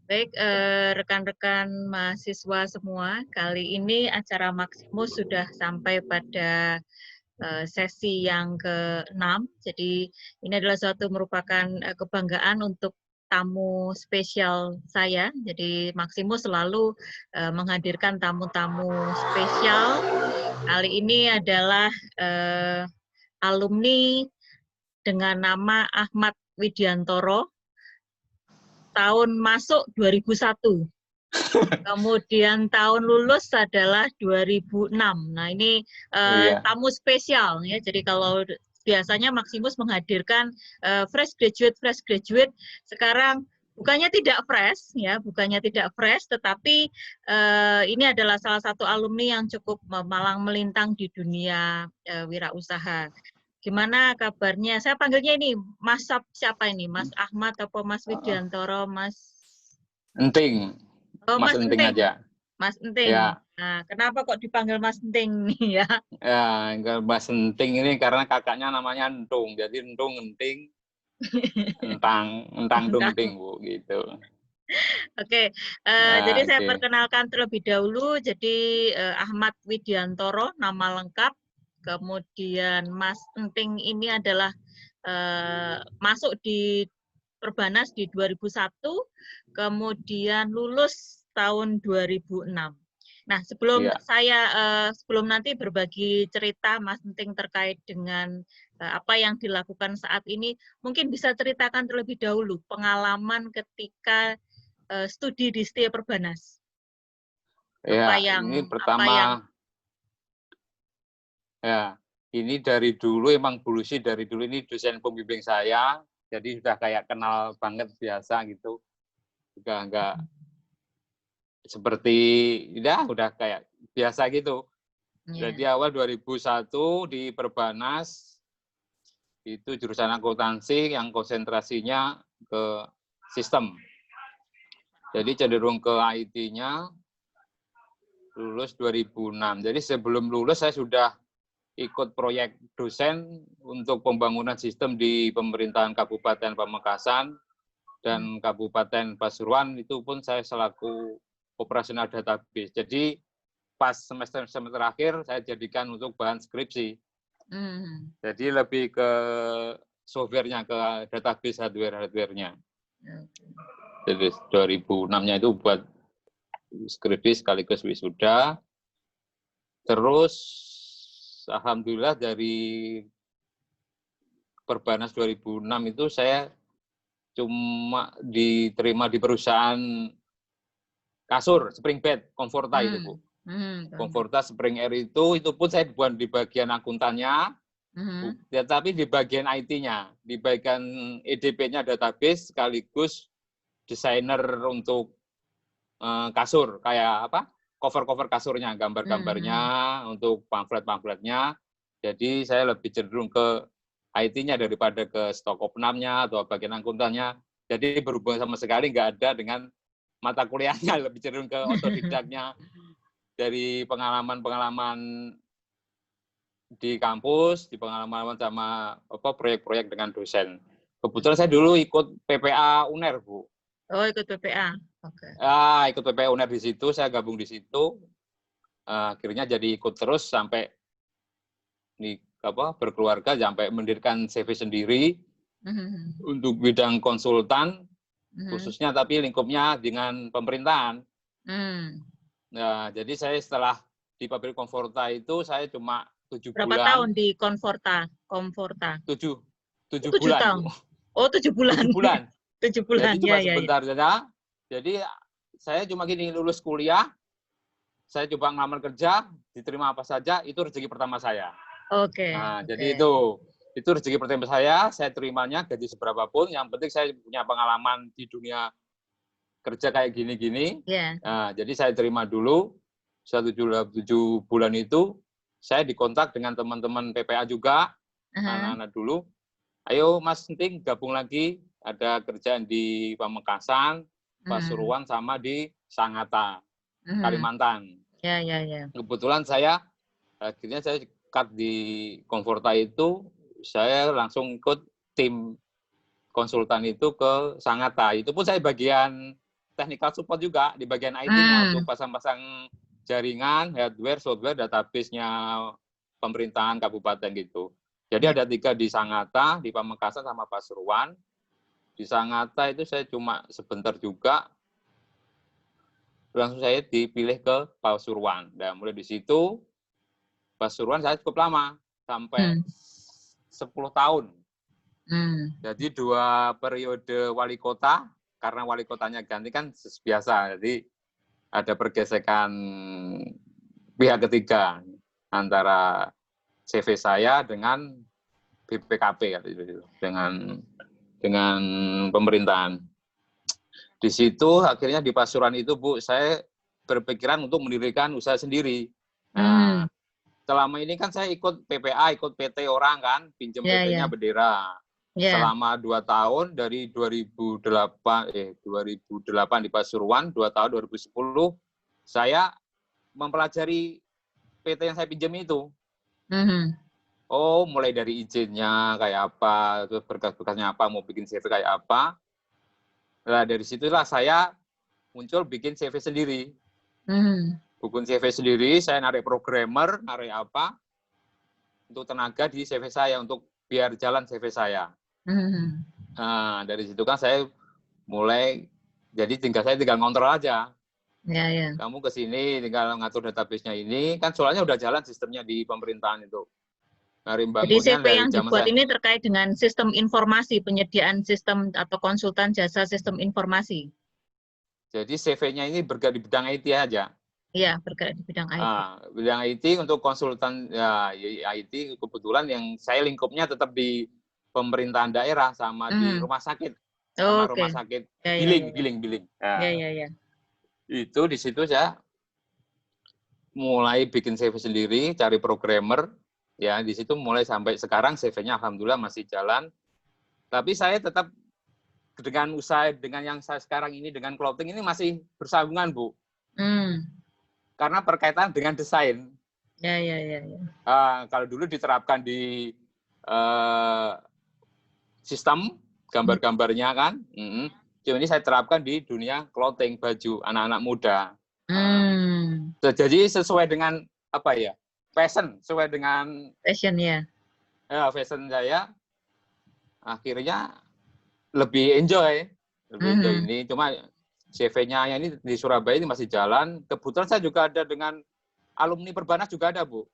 Baik, rekan-rekan mahasiswa semua, kali ini acara Maximus sudah sampai pada sesi yang ke-6. Jadi ini adalah suatu merupakan kebanggaan untuk tamu spesial saya. Jadi Maximus selalu menghadirkan tamu-tamu spesial. Kali ini adalah alumni dengan nama Ahmad Widiantoro, tahun masuk 2001. Kemudian tahun lulus adalah 2006. Nah, ini Iya. tamu spesial ya. Jadi kalau biasanya Maximus menghadirkan fresh graduate, sekarang bukannya tidak fresh ya, bukannya tidak fresh, tetapi ini adalah salah satu alumni yang cukup malang melintang di dunia wirausaha. Gimana kabarnya? Saya panggilnya ini Mas siapa ini? Mas Ahmad atau Mas Widiantoro, Mas? Enting, Oh, Mas Mas Enting Enting. aja. Mas Enting. Ya, Nah, kenapa kok dipanggil Mas Enting nih ya? ya, Mas Enting ini karena kakaknya namanya Entung, jadi Entung, Enting, Entang, Nah, Tunting, Bu, gitu. oke, jadi Ya, saya oke. perkenalkan terlebih dahulu. Jadi Ahmad Widiantoro, nama lengkap. Kemudian Mas Enting ini adalah masuk di Perbanas di 2001, kemudian lulus tahun 2006. Nah, Iya. sebelum nanti berbagi cerita Mas Enting terkait dengan apa yang dilakukan saat ini, mungkin bisa ceritakan terlebih dahulu pengalaman ketika studi di Setia Perbanas. Apa Ya, yang ini apa yang pertama, ya, ini dari dulu emang Bu Lucy dari dulu ini dosen pembimbing saya, jadi sudah kayak kenal banget biasa gitu. Juga enggak seperti, ya udah kayak biasa gitu. ya. Jadi awal 2001 di Perbanas, itu jurusan akuntansi yang konsentrasinya ke sistem. Jadi cenderung ke IT-nya, lulus 2006. Jadi sebelum lulus saya sudah ikut proyek dosen untuk pembangunan sistem di pemerintahan Kabupaten Pamekasan dan Kabupaten Pasuruan, itu pun saya selaku operasional database. Jadi pas semester akhir saya jadikan untuk bahan skripsi. Jadi lebih ke software-nya, ke database hardware-nya. Jadi 2006-nya itu buat skripsi sekaligus wisuda. Terus alhamdulillah dari Perbanas 2006 itu saya cuma diterima di perusahaan kasur, Spring Bed, Comforta itu, Bu. Comforta Spring Air itu pun saya bukan di bagian akuntannya, ya, tapi di bagian IT-nya, di bagian EDP-nya database sekaligus desainer untuk kasur, kayak apa? Cover-cover kasurnya, gambar-gambarnya, untuk pamflet-pamfletnya. Jadi saya lebih cenderung ke IT-nya daripada ke stok opnamnya atau bagian akuntannya. Jadi berhubungan sama sekali nggak ada dengan mata kuliahnya, lebih cenderung ke otodidaknya dari pengalaman-pengalaman di kampus, di pengalaman sama proyek-proyek dengan dosen. Kebetulan saya dulu ikut PPA UNER, Bu. Oh, ikut PPA. Oke. Ikut PPA UNER di situ, saya gabung di situ. Akhirnya jadi ikut terus sampai berkeluarga, sampai mendirikan CV sendiri untuk bidang konsultan, khususnya tapi lingkupnya dengan pemerintahan. Nah, jadi saya setelah di pabrik Comforta itu saya cuma 7 Berapa bulan. tahun di Comforta? 7 7 bulan, Bu. tahun. Oh, 7 bulan. 7 bulan. 7 Jadi bulan. cuma Ya, ya, ya. sebentar saja. Jadi saya cuma gini, lulus kuliah, saya coba ngelamar kerja, diterima apa saja, itu rezeki pertama saya. Oke. Nah, jadi itu rezeki pertama saya terimanya gaji seberapa pun, yang penting saya punya pengalaman di dunia kerja kayak gini-gini. Yeah. Nah, jadi saya terima dulu, 7 bulan itu, saya dikontak dengan teman-teman PPA juga, anak-anak dulu, ayo Mas Enting gabung lagi, ada kerjaan di Pamekasan, Pasuruan, sama di Sangatta, Kalimantan. Ya, ya, ya. Kebetulan akhirnya saya cut di Comforta itu, saya langsung ikut tim konsultan itu ke Sangatta. Itu pun saya bagian technical support juga di bagian IT-nya untuk pasang-pasang jaringan, hardware, software, database-nya pemerintahan kabupaten gitu. Jadi ada 3 di Sangatta, di Pamekasan sama Pasuruan. Di Sangatta itu saya cuma sebentar juga, langsung saya dipilih ke Pasuruan. Dan mulai di situ, Pasuruan saya cukup lama, sampai 10 tahun. Jadi 2 periode wali kota, karena wali kotanya ganti kan biasa, jadi ada pergesekan pihak ketiga antara CV saya dengan BPKP dengan pemerintahan. Di situ akhirnya di Pasuruan itu Bu, saya berpikiran untuk mendirikan usaha sendiri. Nah, selama ini kan saya ikut PPA, ikut PT orang kan, pinjem PT-nya bendera. Selama 2 tahun dari 2008 di Pasuruan, 2 tahun 2010 saya mempelajari PT yang saya pinjam itu. Oh, mulai dari izinnya kayak apa, terus berkas-berkasnya apa, mau bikin CV kayak apa. Nah, dari situlah saya muncul bikin CV sendiri. Bikin CV sendiri, saya narik programmer, narik apa, untuk tenaga di CV saya, untuk biar jalan CV saya. Nah, dari situ kan saya mulai, jadi saya tinggal ngontrol aja. Kamu ke sini tinggal ngatur database-nya ini, kan soalnya udah jalan sistemnya di pemerintahan itu. Jadi CV yang dibuat ini terkait dengan sistem informasi, penyediaan sistem atau konsultan jasa sistem informasi. Jadi CV-nya ini bergerak di bidang IT aja. Iya, bergerak di bidang IT. Bidang IT untuk konsultan ya, IT kebetulan yang saya lingkupnya tetap di pemerintahan daerah sama di rumah sakit. Sama rumah sakit billing. Itu di situ saya mulai bikin CV sendiri, cari programmer. Ya, di situ mulai sampai sekarang CV-nya alhamdulillah masih jalan. Tapi saya tetap dengan usaha dengan yang saya sekarang ini dengan clothing ini masih bersambungan, Bu. Karena berkaitan dengan desain. Kalau dulu diterapkan di sistem gambar-gambarnya kan, ini saya terapkan di dunia clothing, baju anak-anak muda. Jadi sesuai dengan apa ya? Passion, sesuai dengan passion ya. Fashion saya akhirnya lebih enjoy ini. Cuma CV-nya ini di Surabaya ini masih jalan. Kebetulan saya juga ada dengan alumni Perbanas juga ada, Bu.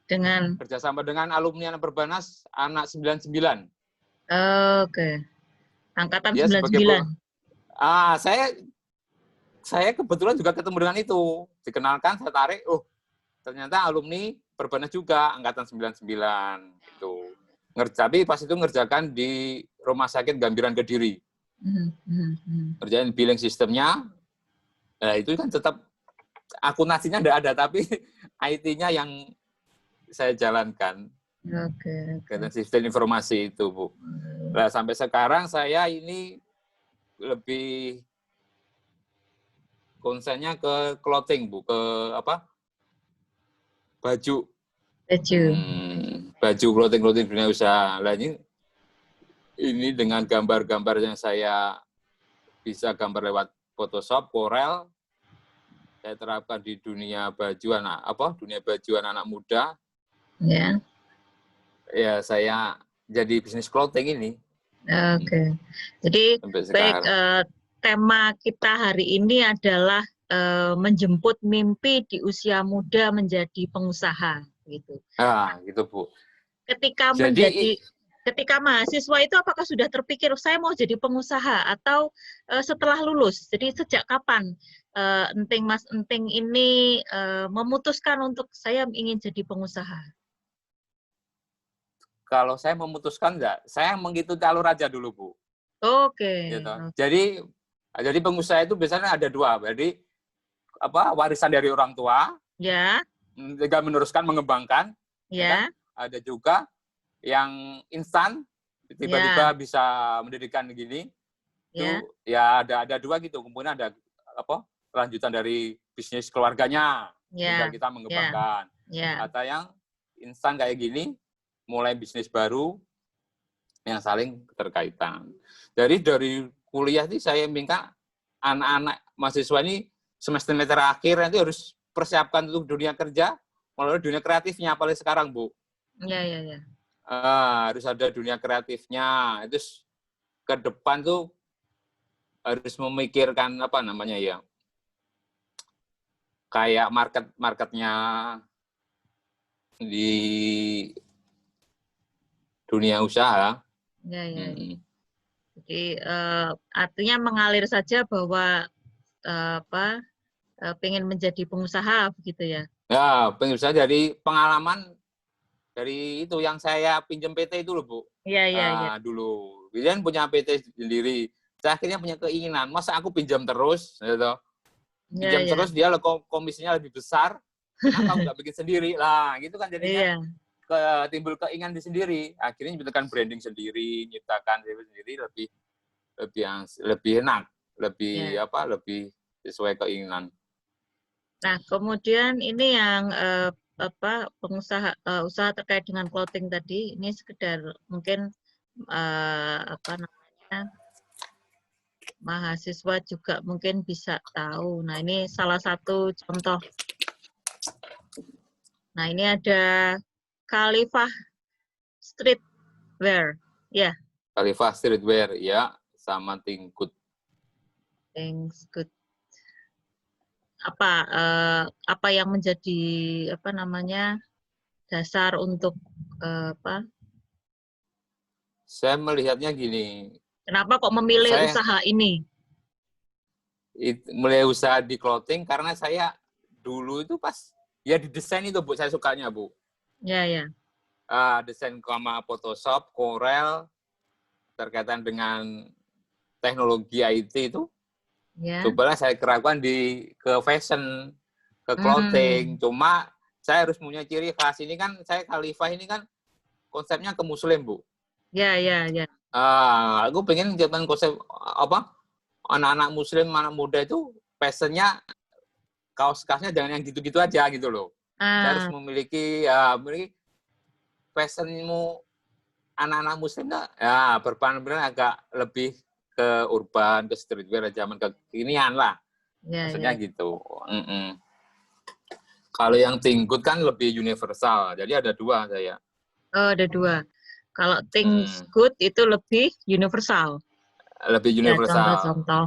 Dengan kerjasama dengan alumni anak Perbanas anak 99. Angkatan ya, 99. Saya kebetulan juga ketemu dengan itu. Dikenalkan, saya tarik, ternyata alumni Perbanas juga, angkatan 99. Gitu. Tapi pas itu ngerjakan di Rumah Sakit Gambiran Kediri. Kerjain billing sistemnya, itu kan tetap akuntansinya enggak ada, tapi IT-nya yang saya jalankan. Sistem informasi itu, Bu. Nah, sampai sekarang saya ini lebih konsennya ke clothing, Bu, ke apa? Baju. Baju clothing dunia usaha. Nah, ini dengan gambar-gambar yang saya bisa gambar lewat Photoshop, Corel, saya terapkan di dunia baju anak muda. Ya, saya jadi bisnis clothing ini. Jadi baik, tema kita hari ini adalah menjemput mimpi di usia muda menjadi pengusaha, gitu. Gitu, Bu. Ketika mahasiswa itu apakah sudah terpikir saya mau jadi pengusaha atau setelah lulus? Jadi sejak kapan Mas Enting ini memutuskan untuk saya ingin jadi pengusaha? Kalau saya memutuskan enggak, saya mengikuti alur aja dulu, Bu. Gitu. Jadi pengusaha itu biasanya ada 2. Jadi warisan dari orang tua. Juga meneruskan, mengembangkan. Kan? Ada juga yang instan, tiba-tiba bisa mendirikan begini. Itu ya ada 2 gitu. Kemudian ada lanjutan dari bisnis keluarganya. Tinggal kita mengembangkan. Atau yang instan kayak gini, mulai bisnis baru yang saling keterkaitan. Dari kuliah ini saya minta anak-anak mahasiswa ini semester terakhir nanti harus persiapkan untuk dunia kerja melalui dunia kreatifnya, apalagi sekarang, Bu. Iya. Harus ada dunia kreatifnya. Itu ke depan tuh harus memikirkan apa namanya ya, kayak marketnya di dunia usaha. Iya. Jadi artinya mengalir saja bahwa pengen menjadi pengusaha begitu ya? Ya, pengusaha dari pengalaman dari itu yang saya pinjam PT itu loh, Bu. Iya. Dulu. Kemudian punya PT sendiri. Saya akhirnya punya keinginan, masa aku pinjam terus, gitu. Pinjam Iya. terus dia komisinya lebih besar, kenapa aku nggak bikin sendiri? Lah, gitu kan jadinya timbul keinginan di sendiri. Akhirnya menciptakan branding sendiri, nyiptakan sendiri lebih enak, lebih lebih sesuai keinginan. Nah, kemudian ini yang pengusaha usaha terkait dengan clothing tadi, ini sekedar mungkin mahasiswa juga mungkin bisa tahu. Nah, ini salah satu contoh. Nah, ini ada Khalifah Streetwear, ya. Khalifah Streetwear, ya, sama Tingkut. Apa yang menjadi dasar untuk Saya melihatnya gini. Kenapa kok memilih usaha ini? Mulai usaha di clothing karena saya dulu itu pas ya di desain itu, Bu, saya sukanya, Bu. Ya. Desain sama Photoshop, Corel, terkaitan dengan teknologi IT itu. Cobalah saya kerahkan ke fashion, ke clothing. Cuma saya harus punya ciri khas. Ini kan saya Khalifah ini kan konsepnya ke muslim, Bu. Ya. Aku pengen menciptakan konsep anak-anak muslim, anak muda itu fashionnya kaos-kaosnya jangan yang gitu-gitu aja gitu loh. Saya harus memiliki fashionmu anak-anak muslim berperan agak lebih ke urban, ke streetwear, zaman kekinian lah. Maksudnya gitu. Kalau yang Tingkut kan lebih universal, jadi ada dua saya. Oh, ada dua. Kalau Tingkut itu lebih universal. Lebih universal. Ya, contoh-contoh.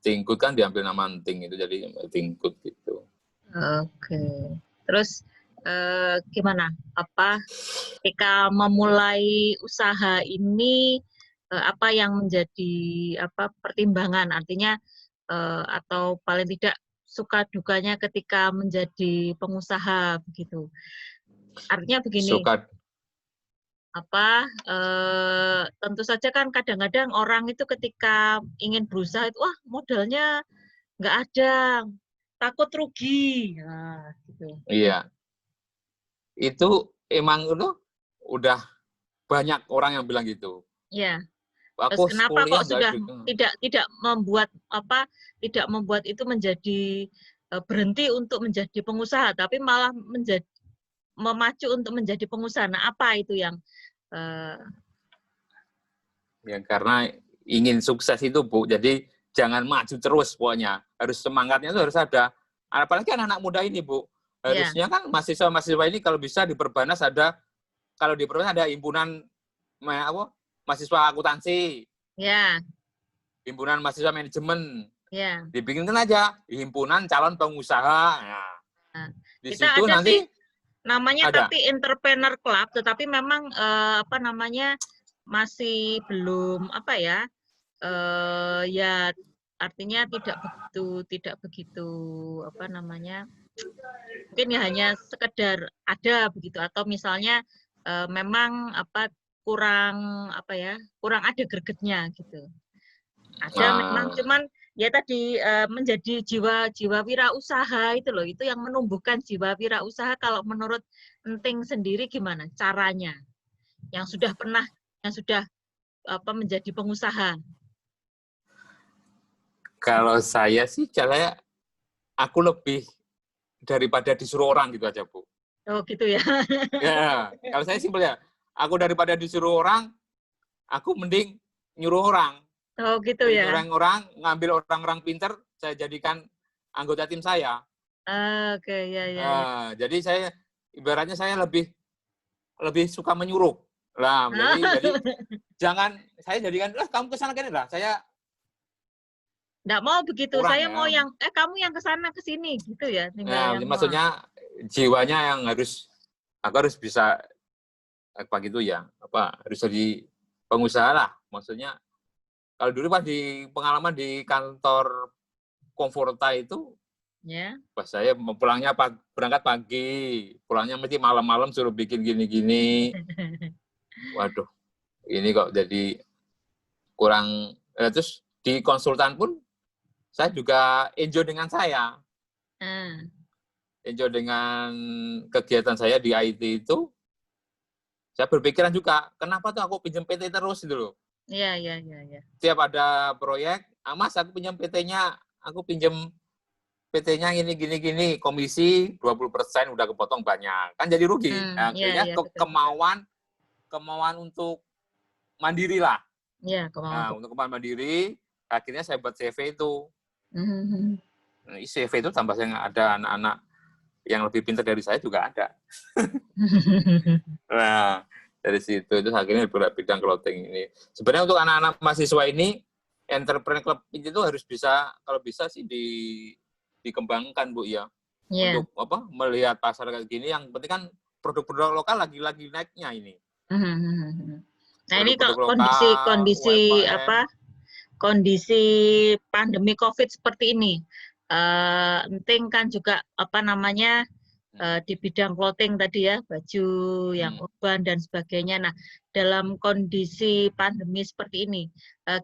Tingkut kan diambil nama Ting itu jadi Tingkut gitu. Oke. Terus gimana? Ketika memulai usaha ini apa yang menjadi pertimbangan? Artinya atau paling tidak suka dukanya ketika menjadi pengusaha begitu. Artinya begini. Tentu saja kan kadang-kadang orang itu ketika ingin berusaha itu modalnya nggak ada, takut rugi, gitu. Iya, itu emang udah banyak orang yang bilang gitu. Iya. Terus kenapa kok sudah tidak membuat itu menjadi berhenti untuk menjadi pengusaha, tapi malah memacu untuk menjadi pengusaha. Nah, apa itu yang ya karena ingin sukses itu, Bu. Jadi jangan maju terus pokoknya. Harus semangatnya itu harus ada. Apalagi anak-anak muda ini, Bu. Harusnya kan mahasiswa-mahasiswa ini kalau bisa di Perbanas ada himpunan mahasiswa akuntansi. Ya. Himpunan mahasiswa manajemen. Ya. Dibikinkan aja himpunan calon pengusaha. Nah, di situ nanti namanya tapi entrepreneur club, tetapi memang masih belum ya artinya tidak begitu mungkin ya hanya sekedar ada begitu, atau misalnya memang kurang ada gregetnya gitu. Ada memang, cuman ya tadi menjadi jiwa wirausaha itu loh, itu yang menumbuhkan jiwa wirausaha. Kalau menurut Enting sendiri gimana caranya? Yang sudah menjadi pengusaha. Kalau saya sih caranya aku lebih daripada disuruh orang gitu aja, Bu. Oh gitu ya. Ya, kalau saya simpel ya. Aku daripada disuruh orang, aku mending nyuruh orang. Oh gitu Jadi ya. orang-orang ngambil orang-orang pinter, saya jadikan anggota tim saya. Oke, ya. Jadi saya ibaratnya saya lebih suka menyuruh. Lah, jadi jangan saya jadikan kamu kesana kene lah. Saya Nggak mau begitu. kurang Saya mau ya. yang kamu yang ke sana ke sini gitu ya. Tinggal Nah, yang mau. maksudnya jiwanya yang aku harus bisa apa gitu ya, harus jadi pengusaha lah. Maksudnya kalau dulu pas di pengalaman di kantor Komforta itu, Ya. pas saya pulangnya berangkat pagi, pulangnya mesti malam-malam suruh bikin gini-gini. Waduh, ini kok jadi kurang. Terus di konsultan pun saya juga enjoy dengan saya. Enjoy dengan kegiatan saya di IT itu, saya berpikiran juga, kenapa tuh aku pinjam PT terus gitu loh. Iya. Setiap ada proyek, Mas aku pinjam PT-nya, aku pinjam PT-nya gini, komisi 20% udah kepotong banyak. Kan jadi rugi. Nah, akhirnya kemauan untuk mandiri lah. Iya, Nah, untuk kemauan mandiri, akhirnya saya buat CV itu. Nah, CV itu tambah saya ada anak-anak yang lebih pintar dari saya juga ada. Nah, dari situ itu akhirnya berat bidang clothing ini. Sebenarnya untuk anak-anak mahasiswa ini, entrepreneur club itu harus bisa, kalau bisa sih dikembangkan Bu ya. Yeah. Untuk melihat pasar kayak gini, yang penting kan produk-produk lokal lagi naiknya ini. Nah ini kalau kondisi pandemi COVID seperti ini, penting kan juga di bidang clothing tadi ya, baju yang urban dan sebagainya. Nah, dalam kondisi pandemi seperti ini,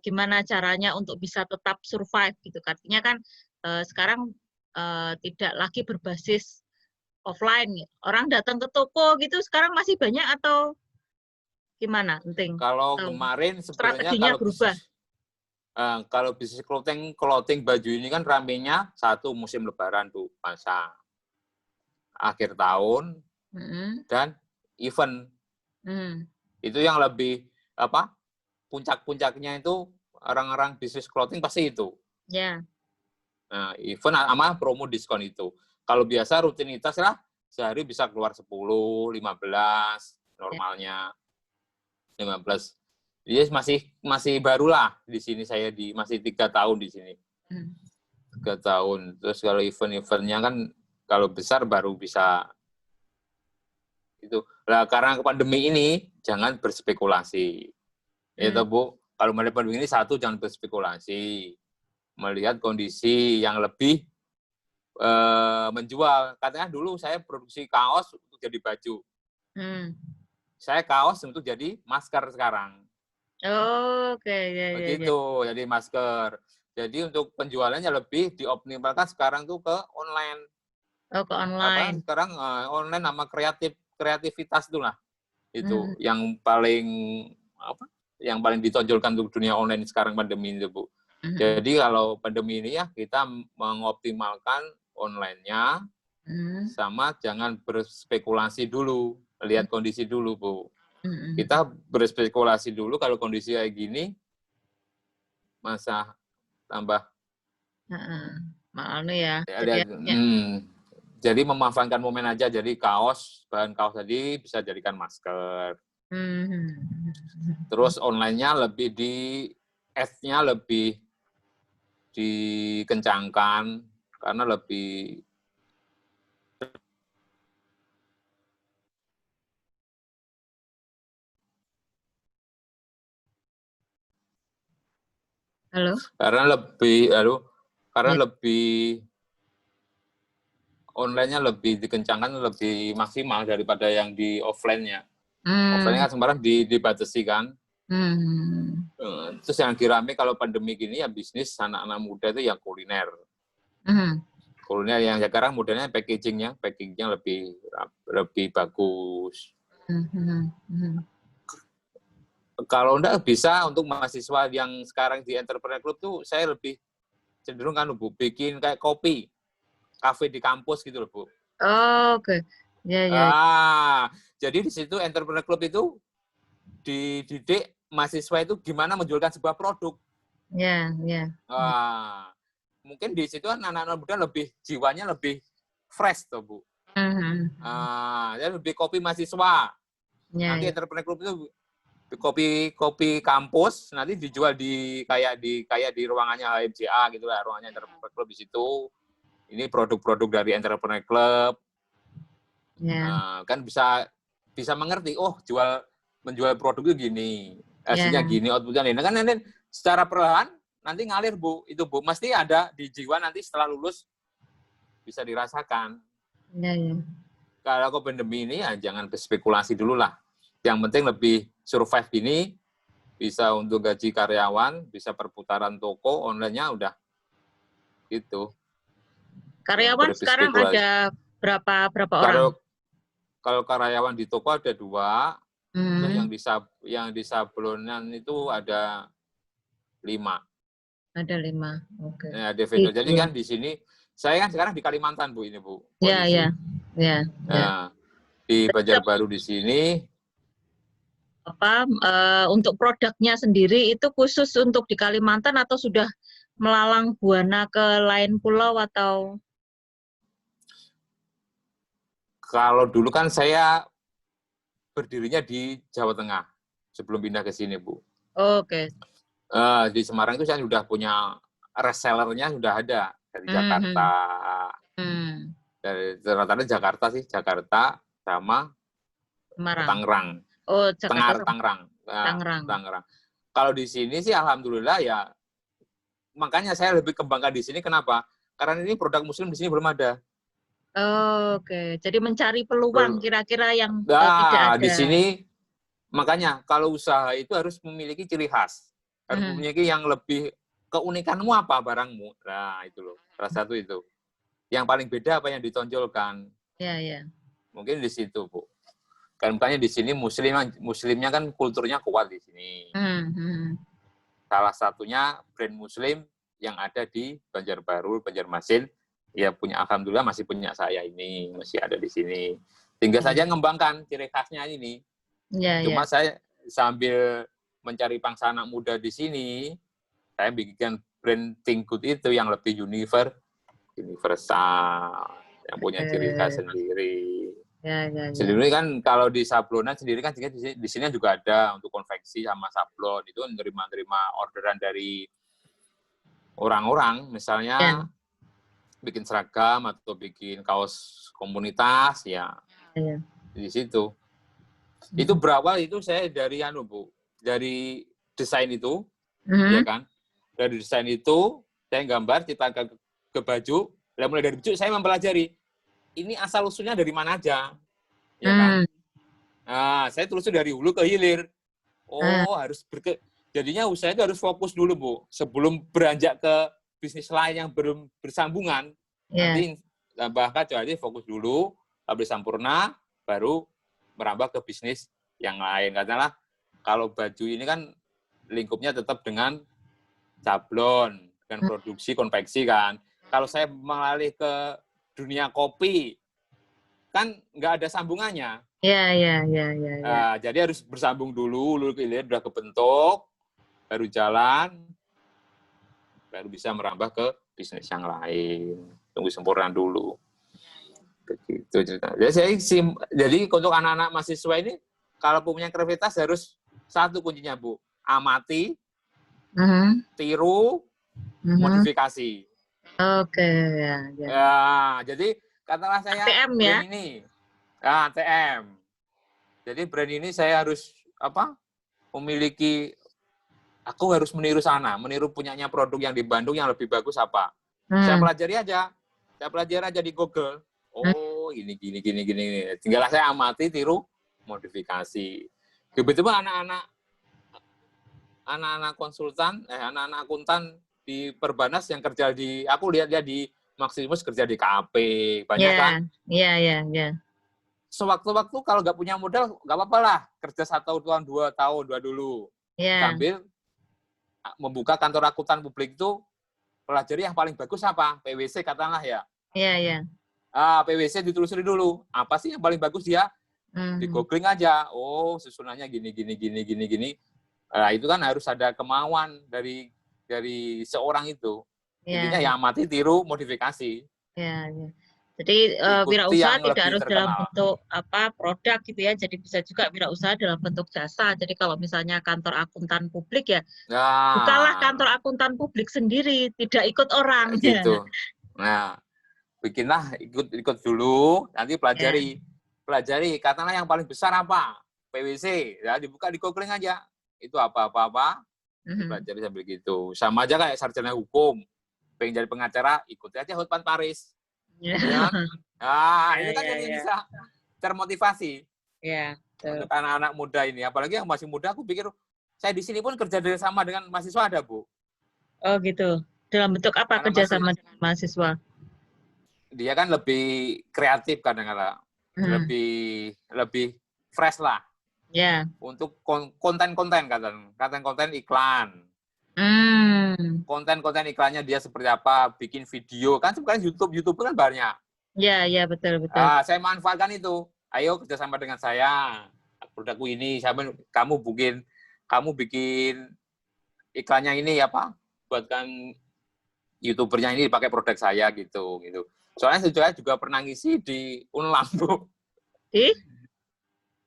gimana caranya untuk bisa tetap survive gitu? Artinya kan sekarang tidak lagi berbasis offline. Orang datang ke toko gitu sekarang masih banyak atau gimana? Penting. Kalau kemarin sebenarnya kalau bisnis clothing baju ini kan ramenya satu musim lebaran tuh, masa akhir tahun dan event. Itu yang lebih puncak-puncaknya itu orang-orang bisnis clothing pasti itu. Ya. Nah, event sama promo diskon itu. Kalau biasa rutinitas lah sehari bisa keluar 10, 15 normalnya. 15. Dia masih barulah di sini, saya masih 3 tahun di sini. 3 tahun. Terus kalau event-eventnya kan kalau besar baru bisa itu. Nah, karena pandemi ini jangan berspekulasi. Ya Bu, kalau melihat pandemi ini satu jangan berspekulasi. Melihat kondisi yang lebih menjual. Katakan dulu saya produksi kaos untuk jadi baju. Saya kaos untuk jadi masker sekarang. Oke. Begitu, jadi masker. Jadi untuk penjualannya lebih dioptimalkan sekarang tuh ke online. Ke online. Sekarang online sama kreativitas itulah. Itu yang paling yang paling ditonjolkan untuk dunia online sekarang pandemi ini, Bu. Jadi kalau pandemi ini ya kita mengoptimalkan online-nya, sama jangan berspekulasi dulu, lihat kondisi dulu, Bu. Kita berspekulasi dulu kalau kondisi kayak gini, masa tambah. Jadi memanfaatkan momen aja, jadi bahan kaos tadi bisa jadikan masker. Terus online-nya lebih ads-nya lebih dikencangkan, karena lebih lebih online-nya lebih dikencangkan, lebih maksimal daripada yang di offline-nya. Offline-nya kan sekarang dibatasi kan. Terus yang dirame kalau pandemi gini ya bisnis anak-anak muda itu yang kuliner. Kuliner yang sekarang modelnya packagingnya lebih bagus. Kalau enggak bisa untuk mahasiswa yang sekarang di Entrepreneur Club tuh saya lebih cenderung kan Bu, bikin kayak kopi, kafe di kampus gitu loh Bu. Oke. Ya. Jadi di situ Entrepreneur Club itu dididik mahasiswa itu gimana menjualkan sebuah produk. Ya, ya. Mungkin di situ kan anak-anak muda lebih jiwanya lebih fresh tuh Bu. Ya lebih kopi mahasiswa. Ya, Nanti ya. entrepreneur club itu kopi kampus nanti dijual kayak di ruangannya HMJA gitu lah, ruangannya entrepreneur club di situ. Ini produk-produk dari entrepreneur club. Ya. Kan bisa mengerti, oh menjual produk itu gini, hasilnya Ya. gini, outputnya ini. Kan nanti secara perlahan nanti ngalir Bu, itu Bu, mesti ada di jiwa nanti setelah lulus bisa dirasakan. Ya, ya. Kalau pandemi ini ya jangan berspekulasi dulu lah. Yang penting lebih survive gini, bisa untuk gaji karyawan, bisa perputaran toko, online-nya udah gitu. Karyawan sekarang ada berapa orang? Kalau karyawan di toko ada 2, terus yang di sablonan itu ada 5. Ada 5, oke. Nah, ada vendor. Jadi kan di sini, saya kan sekarang di Kalimantan Bu ini Bu. Ya, ya, ya. Nah, di Banjarbaru di sini. Untuk produknya sendiri itu khusus untuk di Kalimantan atau sudah melalang buana ke lain pulau atau? Kalau dulu kan saya berdirinya di Jawa Tengah sebelum pindah ke sini, Bu. Oke. Di Semarang itu saya sudah punya resellernya sudah ada dari Jakarta. Dari rata-rata Jakarta sama Semarang. Tangerang. Oh, Jakarta. Tangerang. Kalau di sini sih alhamdulillah ya. Makanya saya lebih kembangkan di sini, kenapa? Karena ini produk muslim di sini belum ada. Oke. Jadi mencari peluang kira-kira yang tidak ada. Di sini makanya kalau usaha itu harus memiliki ciri khas. Harus memiliki yang lebih, keunikanmu apa barangmu. Nah, itu loh. Salah satu itu. Yang paling beda apa yang ditonjolkan. Ya, ya. Mungkin di situ, Bu. Kan makanya di sini muslimnya kan kulturnya kuat di sini. Salah satunya brand muslim yang ada di Banjarbaru, Banjarmasin, ya punya, alhamdulillah masih punya saya ini, masih ada di sini. Tinggal saja ngembangkan ciri khasnya ini. Ya, Cuma ya. saya sambil mencari pangsa anak muda di sini, saya bikin brand Think Good itu yang lebih universal, yang punya ciri khas sendiri. Ya. Sendiri kan kalau di sablonan sendiri kan di sini juga ada untuk konveksi sama sablon, itu menerima orderan dari orang-orang, misalnya bikin seragam atau bikin kaos komunitas, ya di situ. Itu berawal itu saya dari Bu, dari desain itu, ya kan? Dari desain itu saya gambar, ciptakan ke baju. Dan mulai dari baju saya mempelajari ini asal usulnya dari mana aja, ya kan? Nah, saya telusuri dari hulu ke hilir. Oh, jadinya usaha itu harus fokus dulu Bu, sebelum beranjak ke bisnis lain yang belum bersambungan. Nanti bahkan jadi fokus dulu, habis sempurna, baru merambah ke bisnis yang lain. Katakanlah kalau baju ini kan lingkupnya tetap dengan sablon, dengan produksi konveksi kan. Kalau saya mengalih ke dunia kopi, kan nggak ada sambungannya. Ya. Jadi harus bersambung dulu ke hilir, udah kebentuk, baru jalan, baru bisa merambah ke bisnis yang lain. Tunggu sempurna dulu. Begitu cerita. Jadi untuk anak-anak mahasiswa ini, kalau punya kreativitas harus satu kuncinya Bu, amati, tiru, modifikasi. Oke, ya. Jadi katakanlah saya ATM, brand ini, ATM. Jadi brand ini saya harus memiliki, aku harus meniru punyanya produk yang di Bandung yang lebih bagus apa. Saya pelajari aja di Google. Oh, ini gini. Tinggal saya amati, tiru, modifikasi. Kebetulan anak-anak konsultan, anak-anak akuntan di Perbanas yang kerja aku lihat dia di Maximus kerja di KAP, banyak kan? Iya. Sewaktu-waktu kalau nggak punya modal, nggak apa-apa lah, kerja 1 tahun, 2 tahun, dulu. Sambil membuka kantor akuntan publik itu, pelajari yang paling bagus apa? PwC katakanlah ya. Iya. PwC ditelusuri dulu. Apa sih yang paling bagus dia? Di googling aja. Oh, susunannya gini. Nah, itu kan harus ada kemauan dari dari seorang itu. Intinya Ya, yang amati, tiru, modifikasi. ya, ya. Jadi Ikuti wirausaha yang tidak lebih harus dalam terkenal. bentuk produk gitu ya. Jadi bisa juga wirausaha dalam bentuk jasa. Jadi kalau misalnya kantor akuntan publik ya, bukalah kantor Nah, akuntan publik sendiri, tidak ikut orang. gitu. Nah, bikinlah ikut dulu, nanti Ya. pelajari katakanlah yang paling besar apa, PwC, ya dibuka di googling aja, itu apa Mhm. dipelajari sambil gitu. Sama aja kayak sarjana hukum, pengen jadi pengacara, ikuti aja Hotman Paris, Ya, ya kan? Nah, ya, itu kan ya, jadi ya, bisa termotivasi ya, betul. untuk anak-anak muda ini, apalagi yang masih muda. Aku pikir saya di sini pun kerja sama dengan mahasiswa ada, Bu, Oh gitu. Dalam bentuk apa karena masih kerjasama dengan mahasiswa? dia kan lebih kreatif kadang-kadang, Hmm. lebih lebih fresh lah Ya. untuk konten-konten iklan. Hmm. Konten-konten iklannya dia seperti apa, bikin video. Kan sekarang YouTube kan banyak. Ya, ya, betul, betul. Saya manfaatkan itu. Ayo kerjasama dengan saya. Produkku ini, kamu bikin iklannya ini apa? Buatkan YouTubernya ini pakai produk saya gitu. Soalnya saya juga pernah ngisi di Unlam, Bu. Di?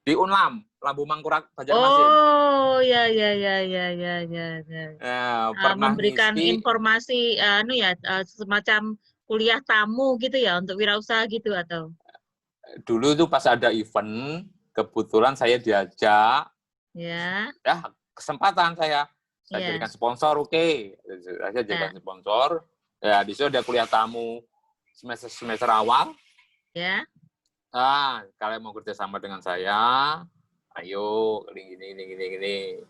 Di Unlam, Lampu Mangkurat, Banjarmasin. Oh, ya, ya, ya, ya, ya, ya, ya. Pernah Memberikan ngisi, informasi, semacam kuliah tamu gitu ya untuk wirausaha gitu atau? dulu itu pas ada event, kebetulan saya diajak, Ya, ya kesempatan saya ya, jadikan sponsor, oke. Saya ya, jadikan sponsor, ya di situ ada kuliah tamu semester awal. ya. Kalian mau kerja sama dengan saya, ayo gini.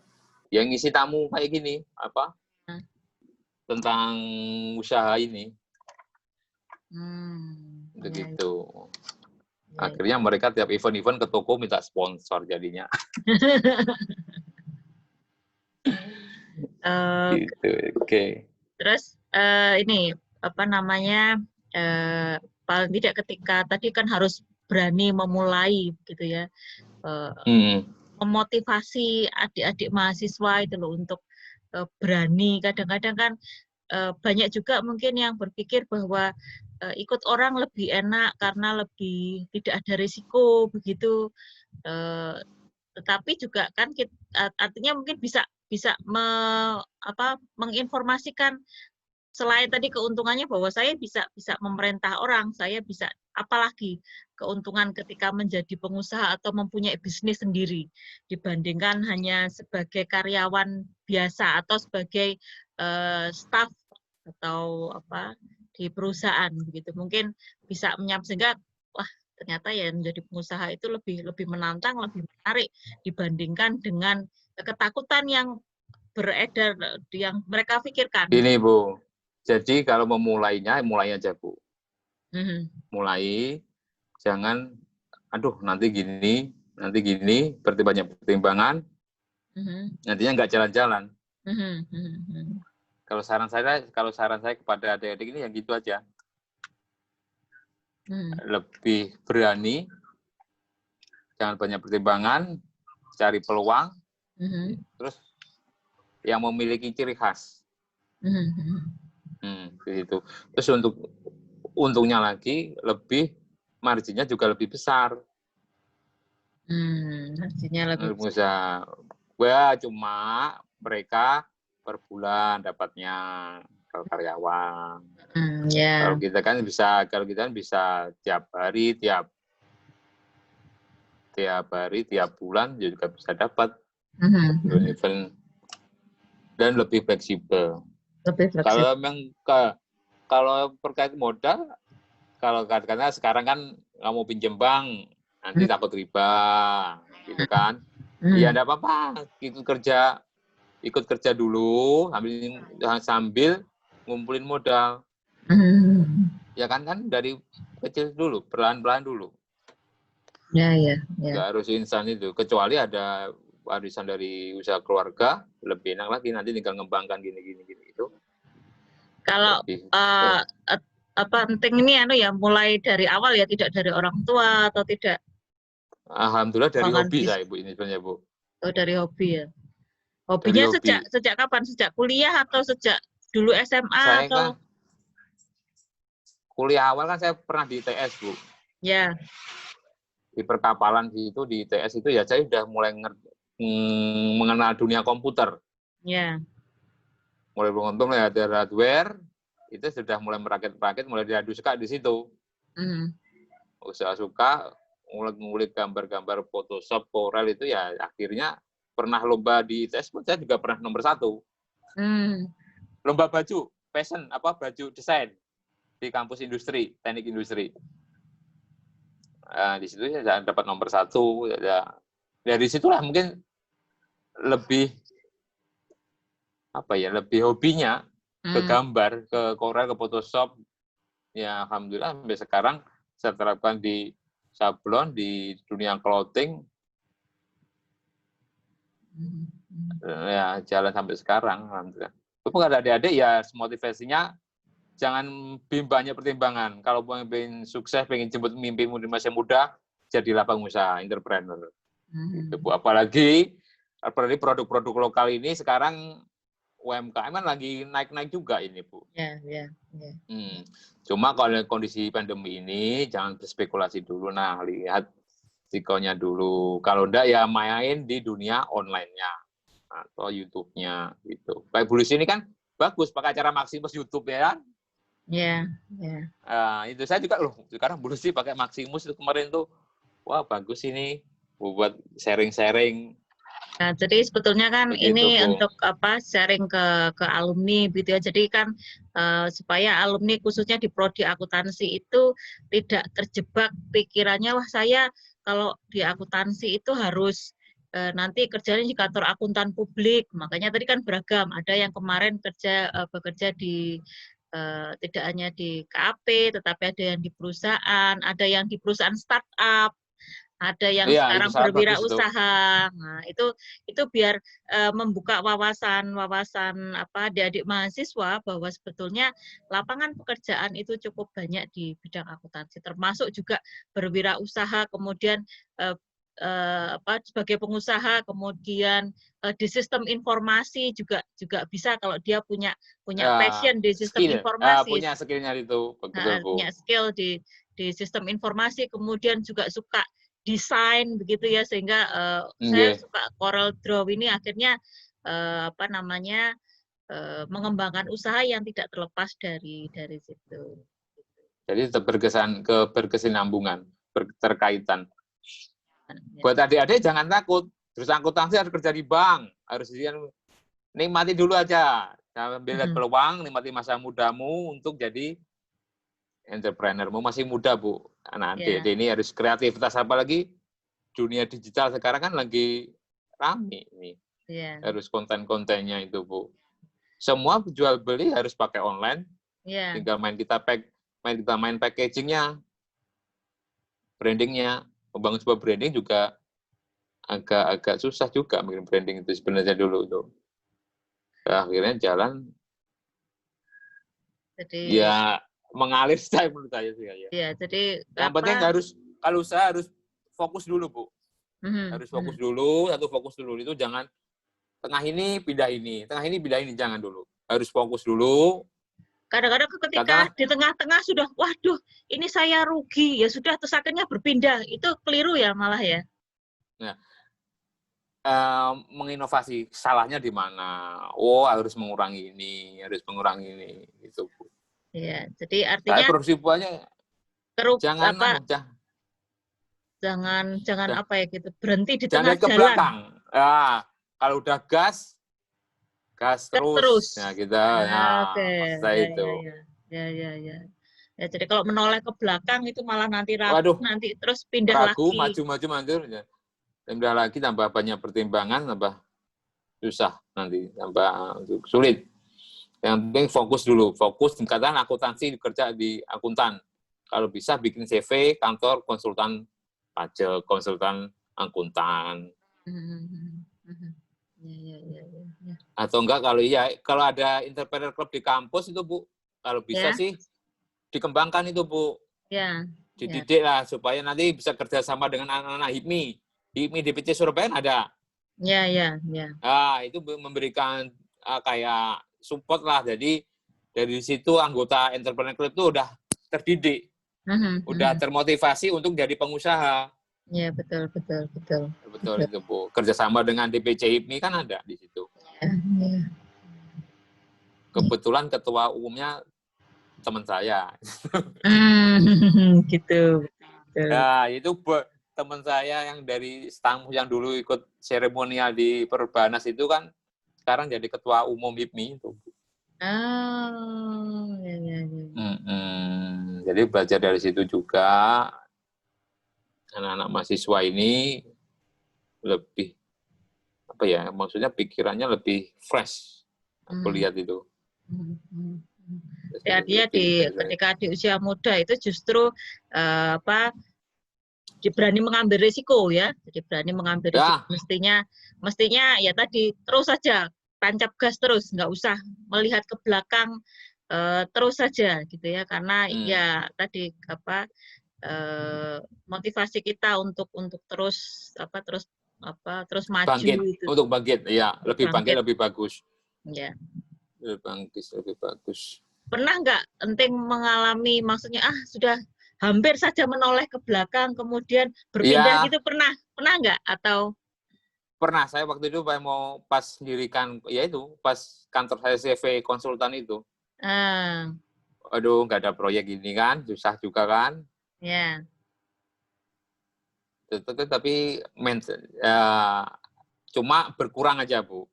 Yang ngisi tamu kayak gini, apa? Nah. Tentang usaha ini, Ya, begitu. ya, Akhirnya mereka tiap event-event ke toko minta sponsor jadinya. ya. Gitu, oke. Terus ini apa namanya paling tidak ketika tadi kan harus berani memulai gitu ya, memotivasi adik-adik mahasiswa itu loh untuk berani. Kadang-kadang kan banyak juga mungkin yang berpikir bahwa ikut orang lebih enak karena lebih tidak ada risiko begitu. Tetapi juga kan artinya mungkin bisa bisa menginformasikan selain tadi keuntungannya bahwa saya bisa bisa memerintah orang, saya bisa apalagi keuntungan ketika menjadi pengusaha atau mempunyai bisnis sendiri dibandingkan hanya sebagai karyawan biasa atau sebagai staff atau apa di perusahaan begitu. Mungkin bisa sehingga wah ternyata ya menjadi pengusaha itu lebih lebih menantang, lebih menarik dibandingkan dengan ketakutan yang beredar yang mereka pikirkan. Ini Bu, jadi kalau mulai aja Bu. Mhm. Mulai, jangan, aduh nanti gini, pertimbangan, nantinya nggak jalan-jalan. Kalau saran saya kepada adik-adik ini yang gitu aja. Lebih berani, jangan banyak pertimbangan, cari peluang, terus yang memiliki ciri khas. Gitu. Terus untuk untungnya lagi marginnya juga lebih besar. Marginnya lebih besar. Wah, cuma mereka per bulan dapatnya kalau karyawan. Ya. Kalau kita kan bisa tiap hari, tiap bulan juga bisa dapat event dan lebih fleksibel. Kalau terkait modal, kalau katakanlah sekarang kan kamu pinjam bank, nanti takut riba, gitu kan? Iya, enggak apa-apa, ikut kerja dulu, sambil ngumpulin modal. Ya kan dari kecil dulu, pelan-pelan dulu. Ya. Nggak harus instan itu, kecuali ada warisan dari usaha keluarga, lebih enak lagi, nanti tinggal ngembangkan gini itu. Kalau penting ini ya mulai dari awal ya, tidak dari orang tua atau tidak. Alhamdulillah dari hobi saya Bu ini sebenarnya Bu. Oh, dari hobi ya. Hobinya sejak kapan? Sejak kuliah atau sejak dulu SMA Saya atau? kan kuliah awal kan saya pernah di ITS, Bu. Ya. Di perkapalan itu, di ITS itu ya saya udah mulai mengenal dunia komputer. Ya. Mulai mulai ada hardware, itu sudah mulai merakit-rakit, mulai diadu suka di situ. Suka mulai ngulik gambar-gambar Photoshop, Corel itu ya akhirnya pernah lomba di ITS pun saya juga pernah nomor 1. Lomba baju, fashion, baju desain di kampus industri, teknik industri. Di situ saya dapat nomor 1. Ya, dari situlah mungkin lebih lebih hobinya ke gambar, ke Corel, ke Photoshop. Ya alhamdulillah sampai sekarang saya terapkan di sablon, di dunia clothing. Ya jalan sampai sekarang alhamdulillah. Kalau ada adik-adik ya motivasinya jangan banyak pertimbangan. Kalau pengen sukses, pengen jemput mimpimu di masa muda, jadilah pengusaha, entrepreneur. Gitu, Bu. Apalagi produk-produk lokal ini sekarang UMKM kan lagi naik-naik juga ini, Bu. Ya. Cuma kalau kondisi pandemi ini jangan berspekulasi dulu. Nah, lihat risikonya dulu. Kalau enggak ya main di dunia online-nya atau YouTube-nya gitu. Kayak Bu Lucy ini kan bagus pakai acara Maximus YouTube ya kan? Ya. Itu saya juga loh. Sekarang Bu Lucy pakai Maximus itu kemarin tuh, wah bagus ini buat sharing-sharing. Nah, jadi sebetulnya kan begitu, ini Bu. untuk sharing ke alumni gitu ya. Jadi kan supaya alumni khususnya di prodi akuntansi itu tidak terjebak pikirannya wah saya kalau di akuntansi itu harus nanti kerjanya di kantor akuntan publik. Makanya tadi kan beragam. Ada yang kemarin bekerja di tidak hanya di KAP tetapi ada yang di perusahaan, ada yang di perusahaan startup. Ada yang sekarang berwirausaha. Nah, itu biar membuka wawasan adik-adik mahasiswa bahwa sebetulnya lapangan pekerjaan itu cukup banyak di bidang akuntansi, termasuk juga berwirausaha, kemudian sebagai pengusaha, kemudian di sistem informasi juga bisa kalau dia punya passion di sistem informasi. Punya skillnya itu, betul, Bu. Punya skill di sistem informasi, kemudian juga suka desain begitu ya, sehingga saya suka Corel Draw ini akhirnya mengembangkan usaha yang tidak terlepas dari situ. Jadi tetap berkesinambungan, berterkaitan. Buat adik-adik jangan takut. Terus akuntansi harus kerja di bank, harus nikmati dulu aja. Sambil lihat peluang, nikmati masa mudamu untuk jadi entrepreneurmu. Masih muda, Bu. Anak adik ini harus kreativitas, apalagi dunia digital sekarang kan lagi rame ini. Harus konten-kontennya itu, Bu. Semua jual beli harus pakai online. Tinggal main packagingnya, brandingnya. Membangun sebuah branding juga agak susah juga bikin branding itu sebenarnya dulu tuh. Akhirnya jalan. Jadi ya mengalir saya menurut saya sih ya. Iya, jadi yang penting kalau usaha harus fokus dulu, Bu. Harus fokus dulu, fokus dulu itu jangan tengah ini pindah ini, jangan dulu. Harus fokus dulu. Kadang-kadang ketika di tengah-tengah sudah, waduh, ini saya rugi, ya sudah terus akhirnya berpindah. Itu keliru ya malah ya. Nah, menginovasi salahnya di mana? Harus mengurangi ini, gitu, Bu. Iya, jadi artinya produksi buahnya jangan apa ya gitu, berhenti di tengah jalan. Belakang. Kalau udah gas terus. Nah, kita itu. Ya, jadi kalau menoleh ke belakang itu malah nanti ragu, nanti terus pindah lagi. Maju mandur. Pindah lagi tambah banyak pertimbangan, tambah susah nanti, tambah sulit. Yang penting fokus dulu. Fokus dikatakan akuntansi kerja di akuntan. Kalau bisa bikin CV kantor konsultan pajak, konsultan akuntan. Ya. Atau enggak kalau ada entrepreneur club di kampus itu, Bu, kalau bisa sih dikembangkan itu, Bu. Dididik lah supaya nanti bisa kerjasama dengan anak-anak HIPMI. HIPMI DPC Surabaya ada. Ya, ya, ya. Nah, itu memberikan kayak support lah. Jadi dari situ anggota entrepreneur club itu udah terdidik, udah termotivasi untuk jadi pengusaha. Ya, betul, betul, betul. Betul itu Bu. Kerjasama dengan DPC HIPMI kan ada di situ. Ya, ya. Kebetulan ketua umumnya teman saya. Gitu. Betul. Nah, itu teman saya yang dari Stamus yang dulu ikut seremonial di Perbanas itu kan sekarang jadi ketua umum HIPMI itu. Oh, ya, ya, ya. Jadi belajar dari situ juga. Anak-anak mahasiswa ini lebih apa ya, maksudnya pikirannya lebih fresh. Aku lihat itu. Artinya ketika di usia muda itu justru berani mengambil risiko ya, jadi berani mengambil risiko. Mestinya ya tadi terus saja tancap gas terus, nggak usah melihat ke belakang, terus saja gitu ya, karena ya tadi motivasi kita untuk terus terus maju bangkit, itu. untuk bangkit ya, lebih bangkit lebih bagus ya. Lebih bangkit lebih bagus. Pernah nggak Enting mengalami, maksudnya sudah hampir saja menoleh ke belakang kemudian berpindah ya, gitu, pernah nggak? Atau pernah, saya waktu itu mau pas dirikan, ya itu pas kantor saya CV konsultan itu, aduh nggak ada proyek ini kan, susah juga kan. Ya. Tapi cuma berkurang aja Bu.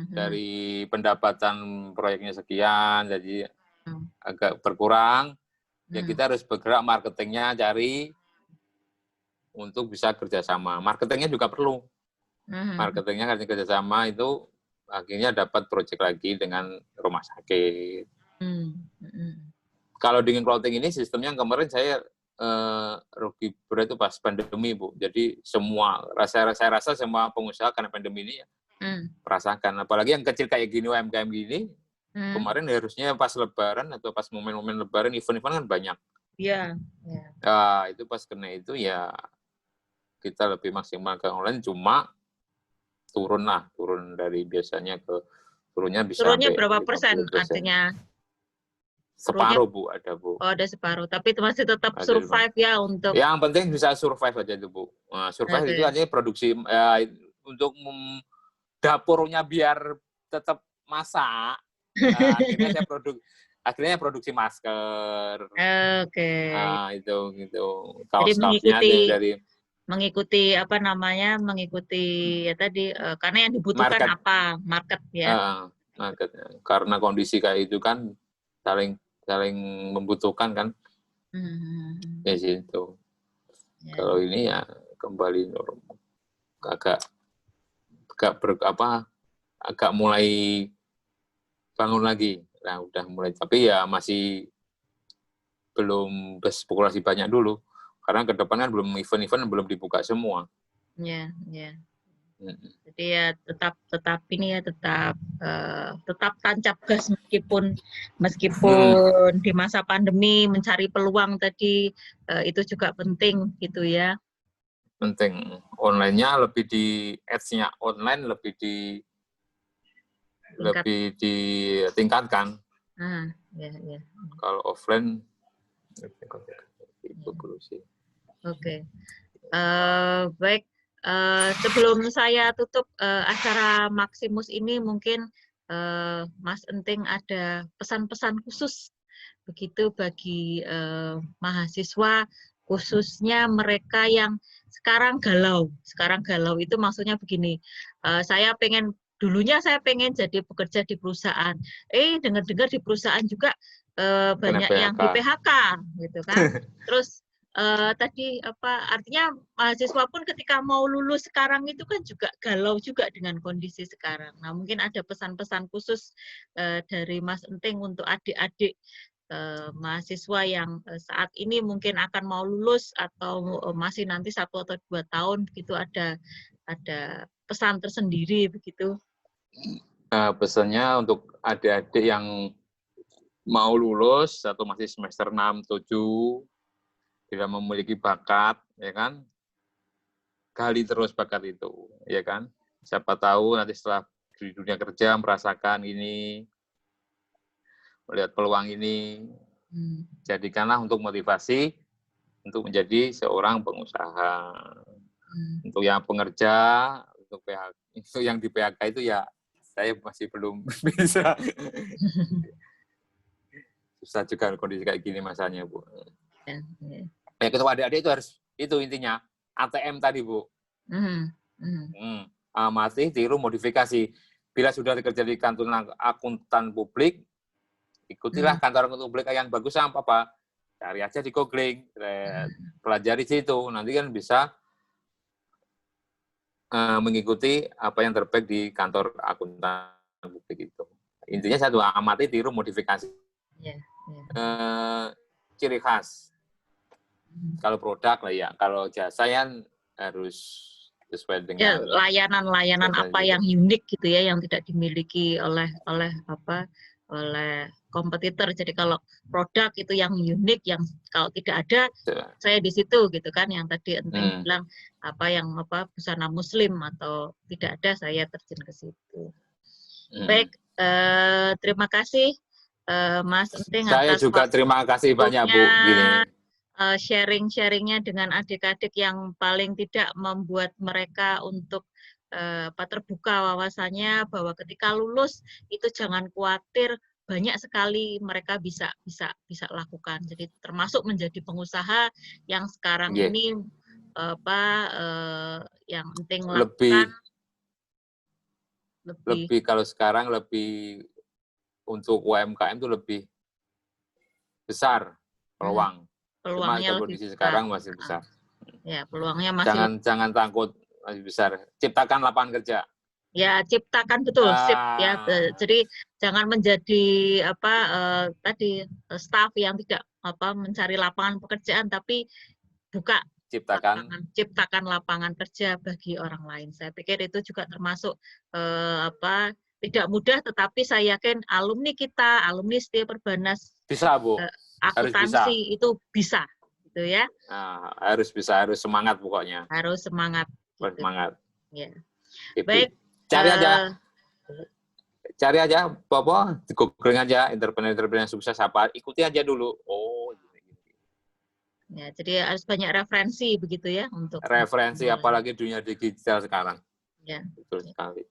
Dari pendapatan proyeknya sekian, jadi agak berkurang. Ya kita harus bergerak marketingnya, cari untuk bisa kerjasama. Marketingnya juga perlu. Marketingnya karena kerjasama itu akhirnya dapat proyek lagi dengan rumah sakit. Kalau dengan clothing ini sistemnya kemarin saya rugi berat itu pas pandemi Bu. Jadi saya rasa semua pengusaha karena pandemi ini ya merasakan. Apalagi yang kecil kayak gini, UMKM gini, kemarin harusnya pas Lebaran atau pas momen-momen Lebaran, event-event kan banyak. Iya. Nah, itu pas kena itu ya kita lebih maksimal ke online, cuma turun dari biasanya turunnya bisa Turunnya sampai berapa persen 50%. artinya? Separuh Bu, ada Bu. Oh, ada separuh, tapi itu masih tetap survive ya untuk. Yang penting bisa survive aja itu Bu. Nah, survive itu artinya produksi untuk dapurnya biar tetap masak. Nah, akhirnya produksi masker. Nah, itu gitu. Kaos-kaosnya dari mengikuti ya tadi, karena yang dibutuhkan market ya. Marketnya. Karena kondisi kayak itu kan saling membutuhkan kan. Ya situ. Kalau ini ya kembali normal. Agak mulai bangun lagi. Nah, udah mulai, tapi ya masih belum berspekulasi banyak dulu. Karena ke depan kan belum event-event belum dibuka semua. Ya. Jadi ya tetap tancap gas meskipun di masa pandemi mencari peluang tadi itu juga penting gitu ya. Penting. Online-nya lebih ads-nya online lebih ditingkatkan. Ya. Kalau offline itu sih. Oke. Baik. Sebelum saya tutup acara Maximus ini, mungkin Mas Enting ada pesan-pesan khusus begitu bagi mahasiswa, khususnya mereka yang sekarang galau. Sekarang galau itu maksudnya begini, dulunya saya pengen jadi pekerja di perusahaan. Dengar-dengar di perusahaan juga banyak yang di PHK gitu kan. Terus artinya mahasiswa pun ketika mau lulus sekarang itu kan juga galau juga dengan kondisi sekarang. Nah, mungkin ada pesan-pesan khusus dari Mas Enting untuk adik-adik mahasiswa yang saat ini mungkin akan mau lulus atau masih nanti 1 atau 2 tahun begitu, ada pesan tersendiri begitu. Pesannya untuk adik-adik yang mau lulus atau masih semester 6, 7, tidak memiliki bakat, ya kan? Gali terus bakat itu, ya kan? Siapa tahu nanti setelah di dunia kerja merasakan ini, melihat peluang ini, jadikanlah untuk motivasi untuk menjadi seorang pengusaha. Untuk yang pengerja, untuk yang di PHK itu ya saya masih belum bisa. Susah juga kondisi kayak gini masanya, Bu. Ya, ketua adik-adik itu harus, itu intinya, ATM tadi, Bu. Amati, tiru, modifikasi. Bila sudah kerja di kantor akuntan publik, ikutilah kantor akuntan publik yang bagus apa? Cari aja di googling, pelajari situ. Nanti kan bisa mengikuti apa yang terbaik di kantor akuntan publik itu. Intinya satu, amati, tiru, modifikasi. Ciri khas. Kalau produk lah ya, kalau jasa kan harus sesuai dengan layanan-layanan apa yang unik gitu ya, yang tidak dimiliki oleh kompetitor. Jadi kalau produk itu yang unik, yang kalau tidak ada, saya di situ gitu kan. Yang tadi Enteng bilang busana muslim atau tidak ada, saya terjun ke situ. Baik, terima kasih Mas Enteng. Saya juga terima kasih banyak, Bu. Sharing-sharingnya dengan adik-adik yang paling tidak membuat mereka untuk terbuka wawasannya, bahwa ketika lulus itu jangan khawatir, banyak sekali mereka bisa lakukan. Jadi termasuk menjadi pengusaha yang sekarang ini yang penting lakukan lebih kalau sekarang lebih untuk UMKM itu lebih besar peluang. Peluangnya cuma kondisi sekarang masih besar. Ya, peluangnya masih jangan takut, masih besar. Ciptakan lapangan kerja. Ya, ciptakan, betul, sip ya. Jadi jangan menjadi staff yang tidak mencari lapangan pekerjaan, tapi ciptakan lapangan kerja bagi orang lain. Saya pikir itu juga termasuk tidak mudah, tetapi saya yakin alumni kita, alumni Setia Perbanas bisa, Bu. Akuntansi itu bisa, gitu ya. Harus bisa, harus semangat pokoknya. Harus semangat. Gitu. Semangat. Ya. Gitu. Baik. Cari aja, Bapak, googling aja entrepreneur sukses apa, ikuti aja dulu. Ya, jadi harus banyak referensi begitu ya untuk referensi, apalagi dunia digital sekarang. Ya. Betul sekali.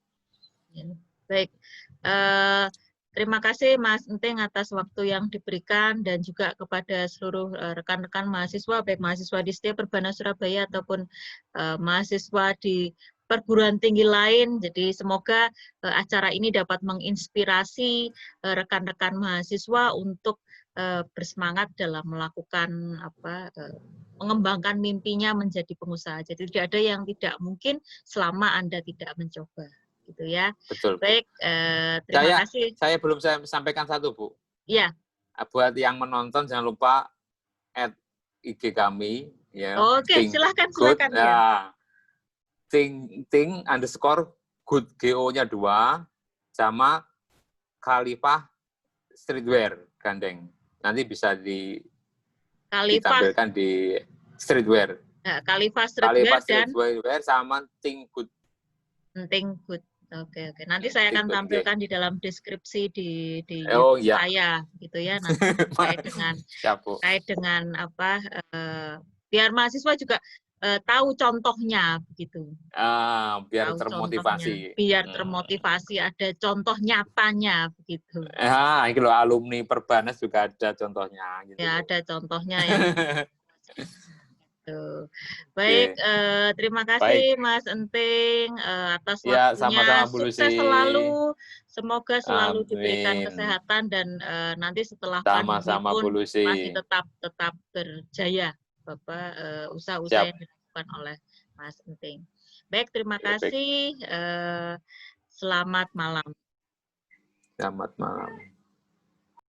Ya. Baik. Terima kasih Mas Enteng atas waktu yang diberikan, dan juga kepada seluruh rekan-rekan mahasiswa, baik mahasiswa di Setia Perbanas Surabaya ataupun mahasiswa di perguruan tinggi lain. Jadi semoga acara ini dapat menginspirasi rekan-rekan mahasiswa untuk bersemangat dalam melakukan mengembangkan mimpinya menjadi pengusaha. Jadi tidak ada yang tidak mungkin selama Anda tidak mencoba. Gitu ya. Betul. Baik, terima kasih. Saya belum sampaikan satu, Bu. Iya. Buat yang menonton jangan lupa add IG kami ya. Oke, silakan. Ya. Think_good GO-nya 2 sama Khalifah Streetwear gandeng. Nanti bisa ditampilkan di streetwear. Khalifah Streetwear sama Think Good. Oke. Nanti saya akan tampilkan di dalam deskripsi di YouTube saya, gitu ya. Nanti terkait dengan biar mahasiswa juga tahu contohnya, begitu. Biar termotivasi. Biar termotivasi, ada contoh nyatanya, begitu. Ini loh, alumni Perbanas juga ada contohnya. Gitu. Ya, ada contohnya ya. Baik, terima kasih Mas Enteng atas waktunya. Sama-sama, Bu Lucy. Sukses selalu, semoga selalu diberikan kesehatan, dan nanti setelah pandemi pun masih tetap berjaya usaha-usaha yang dilakukan oleh Mas Enteng. Baik, terima kasih. Selamat malam. Selamat malam.